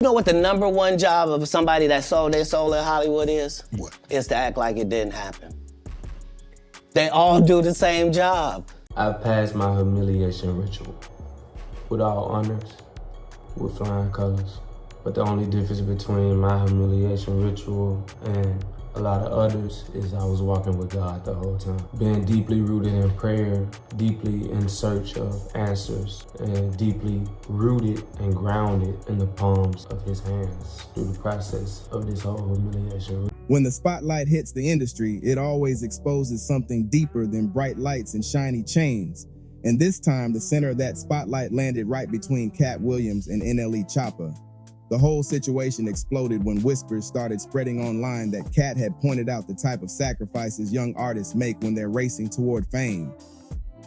You know what the #1 job of somebody that sold their soul in Hollywood is? What? Is to act like it didn't happen. They all do the same job. I've passed my humiliation ritual with all honors, with flying colors. But the only difference between my humiliation ritual and a lot of others is I was walking with God the whole time. Being deeply rooted in prayer, deeply in search of answers, and deeply rooted and grounded in the palms of his hands through the process of this whole humiliation. When the spotlight hits the industry, it always exposes something deeper than bright lights and shiny chains. And this time, the center of that spotlight landed right between Katt Williams and NLE Choppa. The whole situation exploded when whispers started spreading online that Katt had pointed out the type of sacrifices young artists make when they're racing toward fame.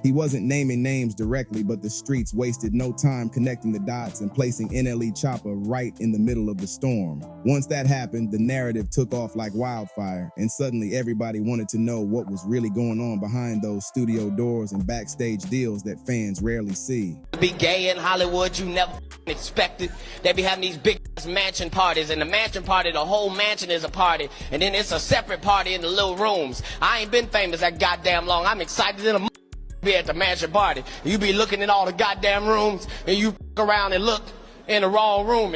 He wasn't naming names directly, but the streets wasted no time connecting the dots and placing NLE Choppa right in the middle of the storm. Once that happened, the narrative took off like wildfire, and suddenly everybody wanted to know what was really going on behind those studio doors and backstage deals that fans rarely see. To be gay in Hollywood, you never expected. They be having these big mansion parties, and the mansion party, the whole mansion is a party, and then it's a separate party in the little rooms. I ain't been famous that goddamn long. I'm excited in a be at the mansion party. You be looking in all the goddamn rooms, and you around and look in the wrong room.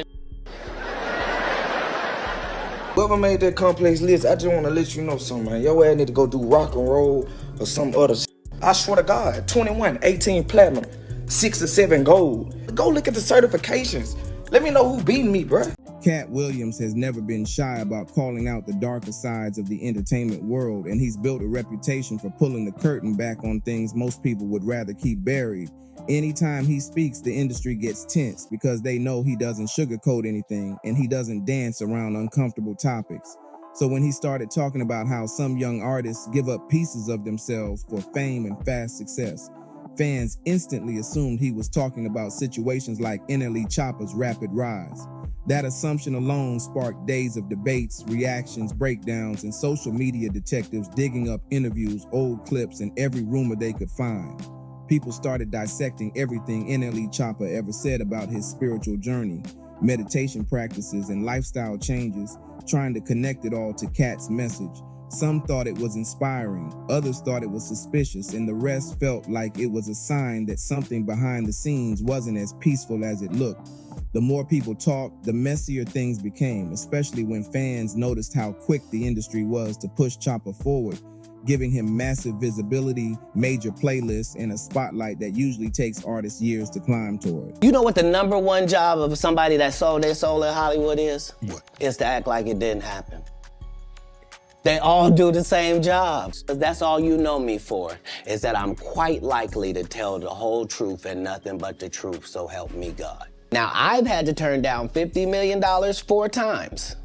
Whoever made that complex list, I just want to let you know something, man. Your ass need to go do rock and roll or some other shit. I swear to God, 21, 18 platinum, 6 or 7 gold. Go look at the certifications. Let me know who beating me, bruh. Katt Williams has never been shy about calling out the darker sides of the entertainment world, and he's built a reputation for pulling the curtain back on things most people would rather keep buried. Anytime he speaks, the industry gets tense because they know he doesn't sugarcoat anything and he doesn't dance around uncomfortable topics. So when he started talking about how some young artists give up pieces of themselves for fame and fast success, fans instantly assumed he was talking about situations like NLE Choppa's rapid rise. That assumption alone sparked days of debates, reactions, breakdowns, and social media detectives digging up interviews, old clips, and every rumor they could find. People started dissecting everything NLE Choppa ever said about his spiritual journey, meditation practices, and lifestyle changes, trying to connect it all to Katt's message. Some thought it was inspiring, others thought it was suspicious, and the rest felt like it was a sign that something behind the scenes wasn't as peaceful as it looked. The more people talked, the messier things became, especially when fans noticed how quick the industry was to push Choppa forward, giving him massive visibility, major playlists, and a spotlight that usually takes artists years to climb toward. You know what the #1 job of somebody that sold their soul in Hollywood is? What? Is to act like it didn't happen. They all do the same jobs. That's all you know me for, is that I'm quite likely to tell the whole truth and nothing but the truth, so help me God. Now, I've had to turn down $50 million 4 times.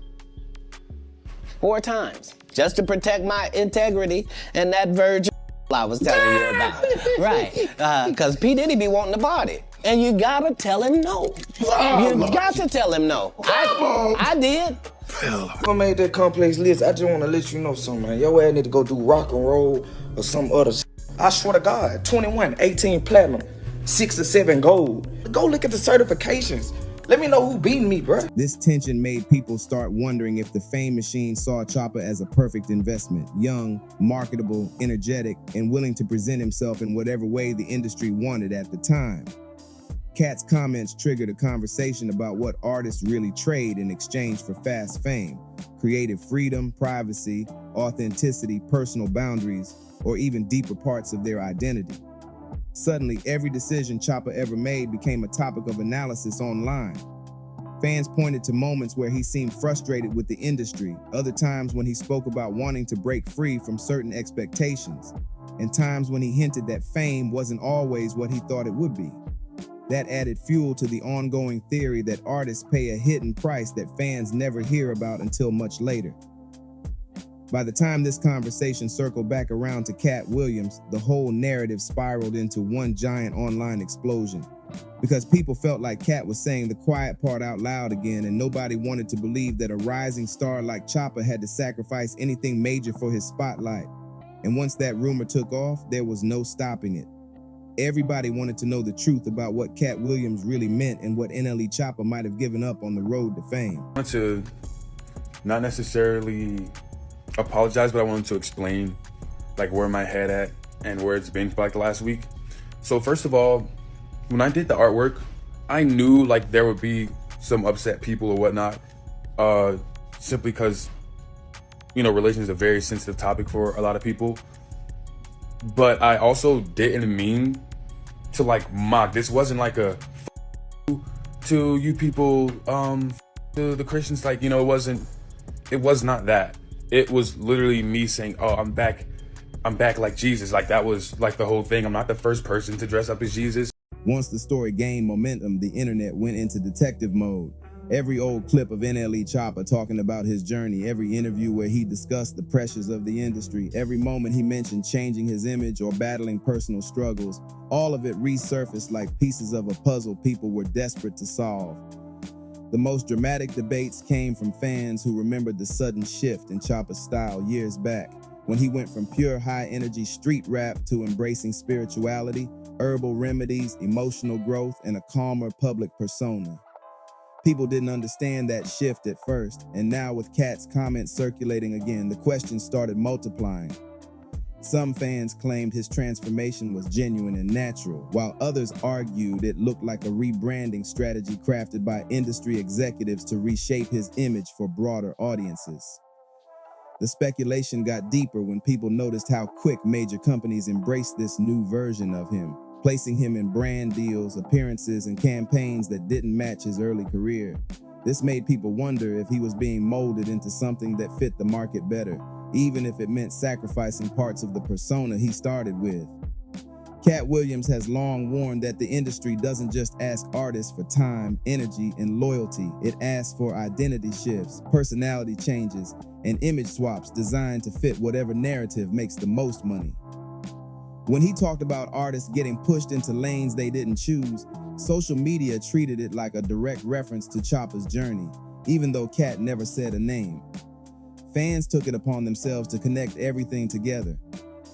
4 times. Just to protect my integrity and that virgin I was telling you about. Right. Because P. Diddy be wanting to party. And you gotta tell him no. You got to tell him no. I did. Whoever made that complex list, I just want to let you know something, man. Your ass need to go do rock and roll or some other shit. I swear to God, 21, 18 platinum, 6 or 7 gold. Go look at the certifications. Let me know who beating me, bruh. This tension made people start wondering if the fame machine saw Choppa as a perfect investment. Young, marketable, energetic, and willing to present himself in whatever way the industry wanted at the time. Katt's comments triggered a conversation about what artists really trade in exchange for fast fame: creative freedom, privacy, authenticity, personal boundaries, or even deeper parts of their identity. Suddenly, every decision Choppa ever made became a topic of analysis online. Fans pointed to moments where he seemed frustrated with the industry, other times when he spoke about wanting to break free from certain expectations, and times when he hinted that fame wasn't always what he thought it would be. That added fuel to the ongoing theory that artists pay a hidden price that fans never hear about until much later. By the time this conversation circled back around to Katt Williams, the whole narrative spiraled into one giant online explosion. Because people felt like Katt was saying the quiet part out loud again, and nobody wanted to believe that a rising star like Choppa had to sacrifice anything major for his spotlight. And once that rumor took off, there was no stopping it. Everybody wanted to know the truth about what Katt Williams really meant and what NLE Choppa might have given up on the road to fame. I want to not necessarily apologize, but I wanted to explain like where my head at and where it's been for like the last week. So first of all, when I did the artwork, I knew like there would be some upset people or whatnot, simply because, you know, religion is a very sensitive topic for a lot of people. But I also didn't mean to like mock. This wasn't like a to you people, to the Christians, like, you know, it was not that. It was literally me saying, oh, I'm back like Jesus. Like that was like the whole thing. I'm not the first person to dress up as Jesus. Once the story gained momentum, the internet went into detective mode. Every old clip of NLE Choppa talking about his journey, every interview where he discussed the pressures of the industry, every moment he mentioned changing his image or battling personal struggles, all of it resurfaced like pieces of a puzzle people were desperate to solve. The most dramatic debates came from fans who remembered the sudden shift in Choppa's style years back, when he went from pure high-energy street rap to embracing spirituality, herbal remedies, emotional growth, and a calmer public persona. People didn't understand that shift at first, and now with Katt's comments circulating again, the questions started multiplying. Some fans claimed his transformation was genuine and natural, while others argued it looked like a rebranding strategy crafted by industry executives to reshape his image for broader audiences. The speculation got deeper when people noticed how quick major companies embraced this new version of him, placing him in brand deals, appearances, and campaigns that didn't match his early career. This made people wonder if he was being molded into something that fit the market better, even if it meant sacrificing parts of the persona he started with. Katt Williams has long warned that the industry doesn't just ask artists for time, energy, and loyalty. It asks for identity shifts, personality changes, and image swaps designed to fit whatever narrative makes the most money. When he talked about artists getting pushed into lanes they didn't choose, social media treated it like a direct reference to Choppa's journey, even though Katt never said a name. Fans took it upon themselves to connect everything together,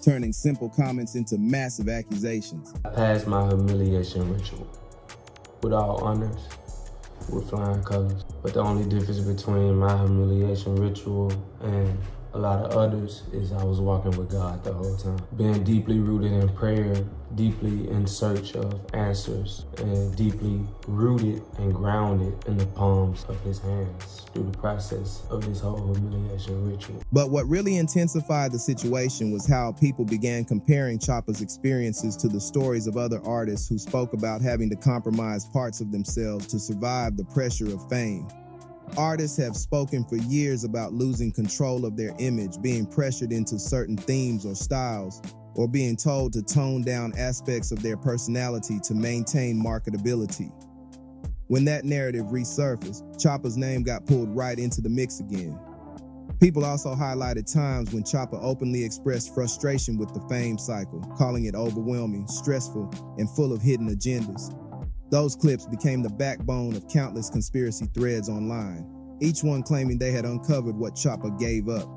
turning simple comments into massive accusations. I passed my humiliation ritual with all honors, with flying colors. But the only difference between my humiliation ritual and a lot of others is I was walking with God the whole time. Being deeply rooted in prayer, deeply in search of answers, and deeply rooted and grounded in the palms of his hands through the process of this whole humiliation ritual. But what really intensified the situation was how people began comparing Choppa's experiences to the stories of other artists who spoke about having to compromise parts of themselves to survive the pressure of fame. Artists have spoken for years about losing control of their image, being pressured into certain themes or styles, or being told to tone down aspects of their personality to maintain marketability. When that narrative resurfaced, Choppa's name got pulled right into the mix again. People also highlighted times when Choppa openly expressed frustration with the fame cycle, calling it overwhelming, stressful, and full of hidden agendas. Those clips became the backbone of countless conspiracy threads online, each one claiming they had uncovered what Choppa gave up.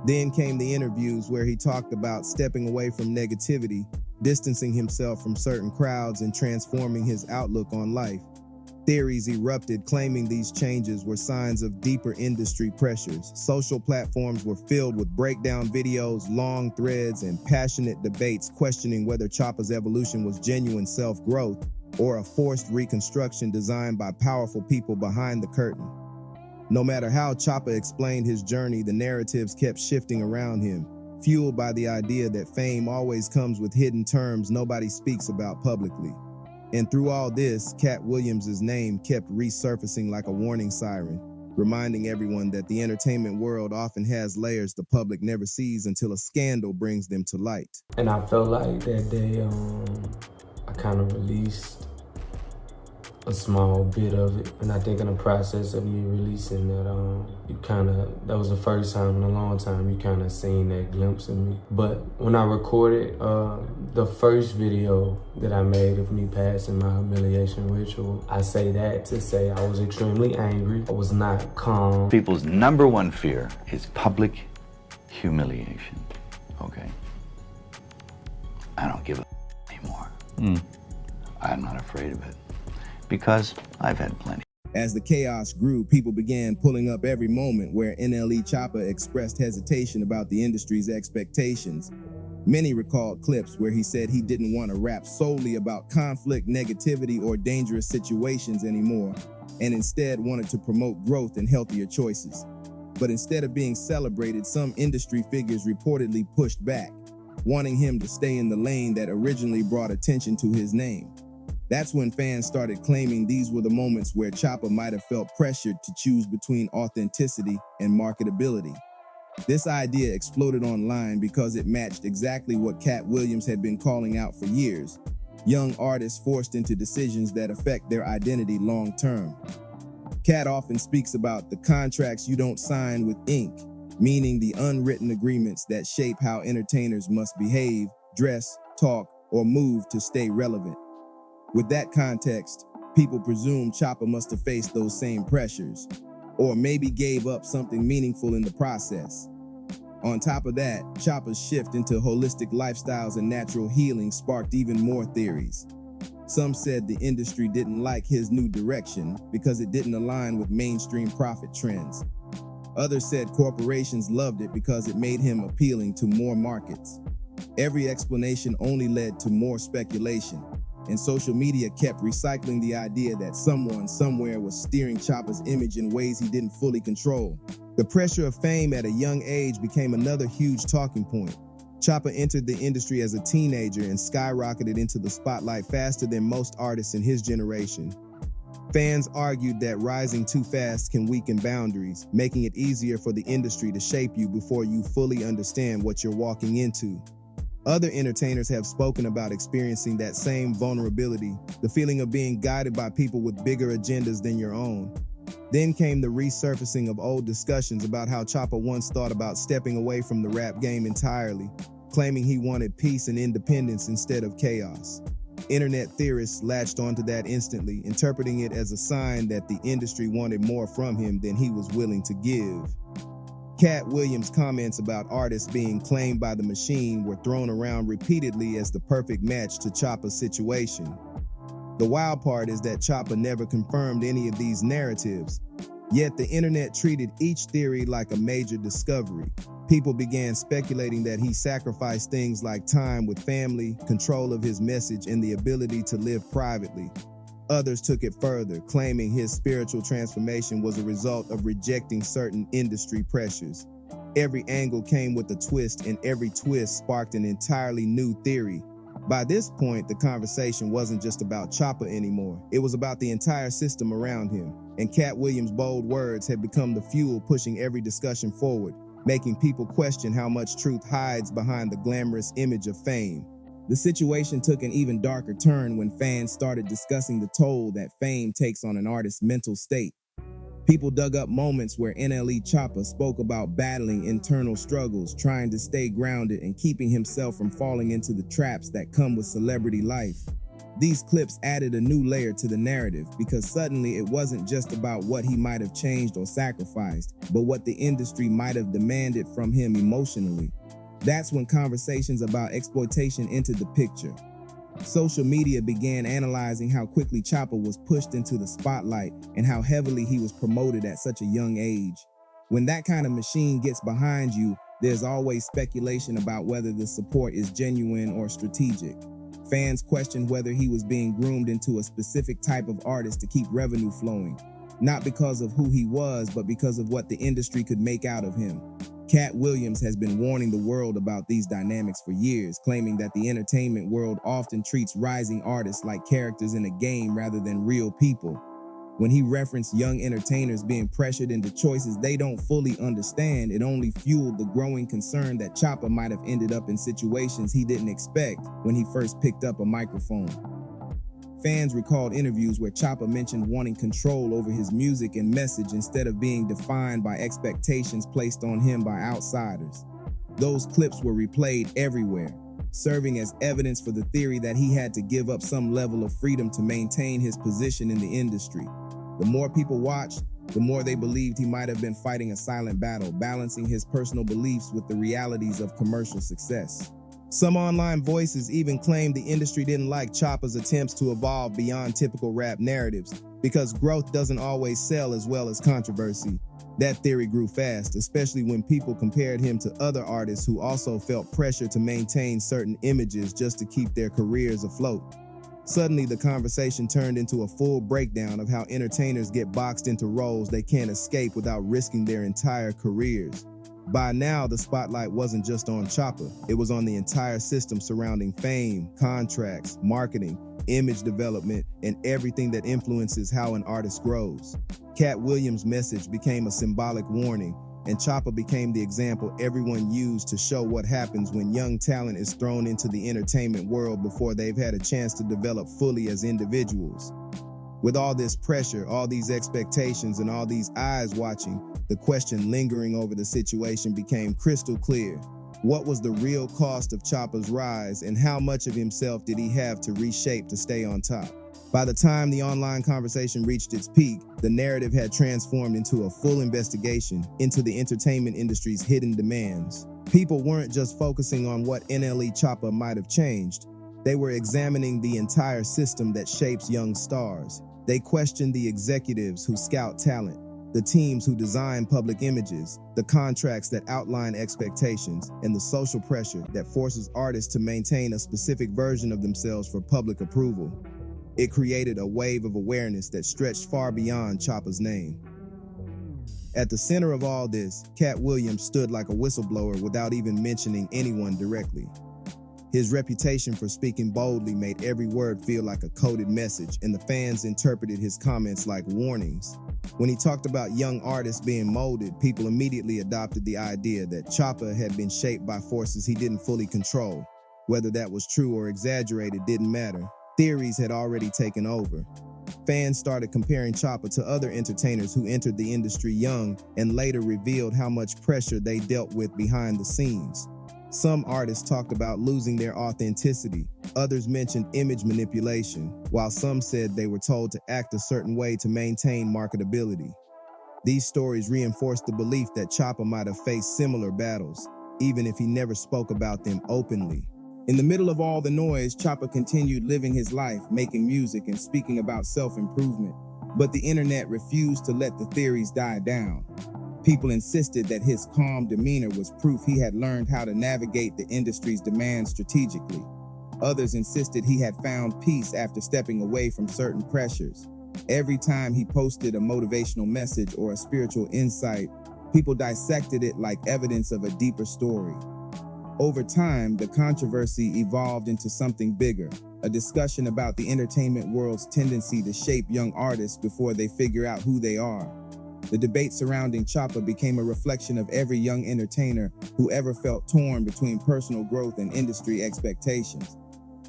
Then came the interviews where he talked about stepping away from negativity, distancing himself from certain crowds, and transforming his outlook on life. Theories erupted claiming these changes were signs of deeper industry pressures. Social platforms were filled with breakdown videos, long threads, and passionate debates questioning whether Choppa's evolution was genuine self-growth or a forced reconstruction designed by powerful people behind the curtain. No matter how Choppa explained his journey, the narratives kept shifting around him, fueled by the idea that fame always comes with hidden terms nobody speaks about publicly. And through all this, Katt Williams' name kept resurfacing like a warning siren, reminding everyone that the entertainment world often has layers the public never sees until a scandal brings them to light. And I felt like that day, I kind of released a small bit of it. And I think in the process of me releasing that, that was the first time in a long time you kind of seen that glimpse of me. But when I recorded the first video that I made of me passing my humiliation ritual, I say that to say I was extremely angry. I was not calm. People's number one fear is public humiliation, okay? I don't give a anymore. I'm not afraid of it because I've had plenty. As the chaos grew, people began pulling up every moment where NLE Choppa expressed hesitation about the industry's expectations. Many recalled clips where he said he didn't want to rap solely about conflict, negativity, or dangerous situations anymore, and instead wanted to promote growth and healthier choices. But instead of being celebrated, some industry figures reportedly pushed back, wanting him to stay in the lane that originally brought attention to his name. That's when fans started claiming these were the moments where Choppa might have felt pressured to choose between authenticity and marketability. This idea exploded online because it matched exactly what Katt Williams had been calling out for years: young artists forced into decisions that affect their identity long term. Katt often speaks about the contracts you don't sign with ink, meaning the unwritten agreements that shape how entertainers must behave, dress, talk, or move to stay relevant. With that context, people presume Choppa must have faced those same pressures, or maybe gave up something meaningful in the process. On top of that, Choppa's shift into holistic lifestyles and natural healing sparked even more theories. Some said the industry didn't like his new direction because it didn't align with mainstream profit trends. Others said corporations loved it because it made him appealing to more markets. Every explanation only led to more speculation, and social media kept recycling the idea that someone somewhere was steering Choppa's image in ways he didn't fully control. The pressure of fame at a young age became another huge talking point. Choppa entered the industry as a teenager and skyrocketed into the spotlight faster than most artists in his generation. Fans argued that rising too fast can weaken boundaries, making it easier for the industry to shape you before you fully understand what you're walking into. Other entertainers have spoken about experiencing that same vulnerability, the feeling of being guided by people with bigger agendas than your own. Then came the resurfacing of old discussions about how Choppa once thought about stepping away from the rap game entirely, claiming he wanted peace and independence instead of chaos. Internet theorists latched onto that instantly, interpreting it as a sign that the industry wanted more from him than he was willing to give. Katt Williams' comments about artists being claimed by the machine were thrown around repeatedly as the perfect match to Choppa's situation. The wild part is that Choppa never confirmed any of these narratives, yet the internet treated each theory like a major discovery. People began speculating that he sacrificed things like time with family, control of his message, and the ability to live privately. Others took it further, claiming his spiritual transformation was a result of rejecting certain industry pressures. Every angle came with a twist, and every twist sparked an entirely new theory. By this point, the conversation wasn't just about Choppa anymore. It was about the entire system around him, and Katt Williams' bold words had become the fuel pushing every discussion forward, making people question how much truth hides behind the glamorous image of fame. The situation took an even darker turn when fans started discussing the toll that fame takes on an artist's mental state. People dug up moments where NLE Choppa spoke about battling internal struggles, trying to stay grounded, and keeping himself from falling into the traps that come with celebrity life. These clips added a new layer to the narrative because suddenly it wasn't just about what he might have changed or sacrificed, but what the industry might have demanded from him emotionally. That's when conversations about exploitation entered the picture. Social media began analyzing how quickly Choppa was pushed into the spotlight and how heavily he was promoted at such a young age. When that kind of machine gets behind you, there's always speculation about whether the support is genuine or strategic. Fans questioned whether he was being groomed into a specific type of artist to keep revenue flowing, not because of who he was, but because of what the industry could make out of him. Katt Williams has been warning the world about these dynamics for years, claiming that the entertainment world often treats rising artists like characters in a game rather than real people. When he referenced young entertainers being pressured into choices they don't fully understand, it only fueled the growing concern that Choppa might have ended up in situations he didn't expect when he first picked up a microphone. Fans recalled interviews where Choppa mentioned wanting control over his music and message instead of being defined by expectations placed on him by outsiders. Those clips were replayed everywhere, serving as evidence for the theory that he had to give up some level of freedom to maintain his position in the industry. The more people watched, the more they believed he might have been fighting a silent battle, balancing his personal beliefs with the realities of commercial success. Some online voices even claimed the industry didn't like Choppa's attempts to evolve beyond typical rap narratives because growth doesn't always sell as well as controversy. That theory grew fast, especially when people compared him to other artists who also felt pressure to maintain certain images just to keep their careers afloat. Suddenly, the conversation turned into a full breakdown of how entertainers get boxed into roles they can't escape without risking their entire careers. By now, the spotlight wasn't just on Choppa, it was on the entire system surrounding fame, contracts, marketing, image development, and everything that influences how an artist grows. Katt Williams' message became a symbolic warning, and Choppa became the example everyone used to show what happens when young talent is thrown into the entertainment world before they've had a chance to develop fully as individuals. With all this pressure, all these expectations, and all these eyes watching, the question lingering over the situation became crystal clear. What was the real cost of Choppa's rise, and how much of himself did he have to reshape to stay on top? By the time the online conversation reached its peak, the narrative had transformed into a full investigation into the entertainment industry's hidden demands. People weren't just focusing on what NLE Choppa might have changed. They were examining the entire system that shapes young stars. They questioned the executives who scout talent, the teams who design public images, the contracts that outline expectations, and the social pressure that forces artists to maintain a specific version of themselves for public approval. It created a wave of awareness that stretched far beyond Choppa's name. At the center of all this, Katt Williams stood like a whistleblower without even mentioning anyone directly. His reputation for speaking boldly made every word feel like a coded message, and the fans interpreted his comments like warnings. When he talked about young artists being molded, people immediately adopted the idea that Choppa had been shaped by forces he didn't fully control. Whether that was true or exaggerated didn't matter. Theories had already taken over. Fans started comparing Choppa to other entertainers who entered the industry young and later revealed how much pressure they dealt with behind the scenes. Some artists talked about losing their authenticity. Others mentioned image manipulation, while some said they were told to act a certain way to maintain marketability. These stories reinforced the belief that Choppa might have faced similar battles, even if he never spoke about them openly. In the middle of all the noise, Choppa continued living his life, making music and speaking about self-improvement. But the internet refused to let the theories die down. People insisted that his calm demeanor was proof he had learned how to navigate the industry's demands strategically. Others insisted he had found peace after stepping away from certain pressures. Every time he posted a motivational message or a spiritual insight, people dissected it like evidence of a deeper story. Over time, the controversy evolved into something bigger, a discussion about the entertainment world's tendency to shape young artists before they figure out who they are. The debate surrounding Choppa became a reflection of every young entertainer who ever felt torn between personal growth and industry expectations.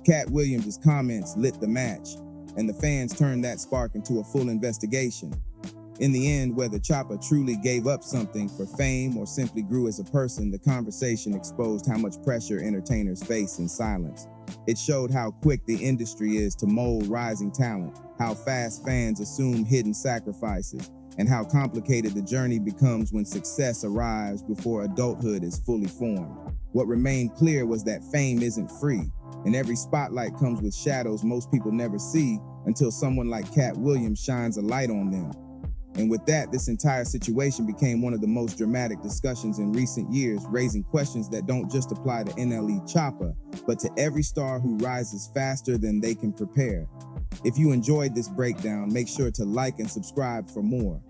Katt Williams' comments lit the match, and the fans turned that spark into a full investigation. In the end, whether Choppa truly gave up something for fame or simply grew as a person, the conversation exposed how much pressure entertainers face in silence. It showed how quick the industry is to mold rising talent, how fast fans assume hidden sacrifices, and how complicated the journey becomes when success arrives before adulthood is fully formed. What remained clear was that fame isn't free, and every spotlight comes with shadows most people never see until someone like Katt Williams shines a light on them. And with that, this entire situation became one of the most dramatic discussions in recent years, raising questions that don't just apply to NLE Choppa, but to every star who rises faster than they can prepare. If you enjoyed this breakdown, make sure to like and subscribe for more.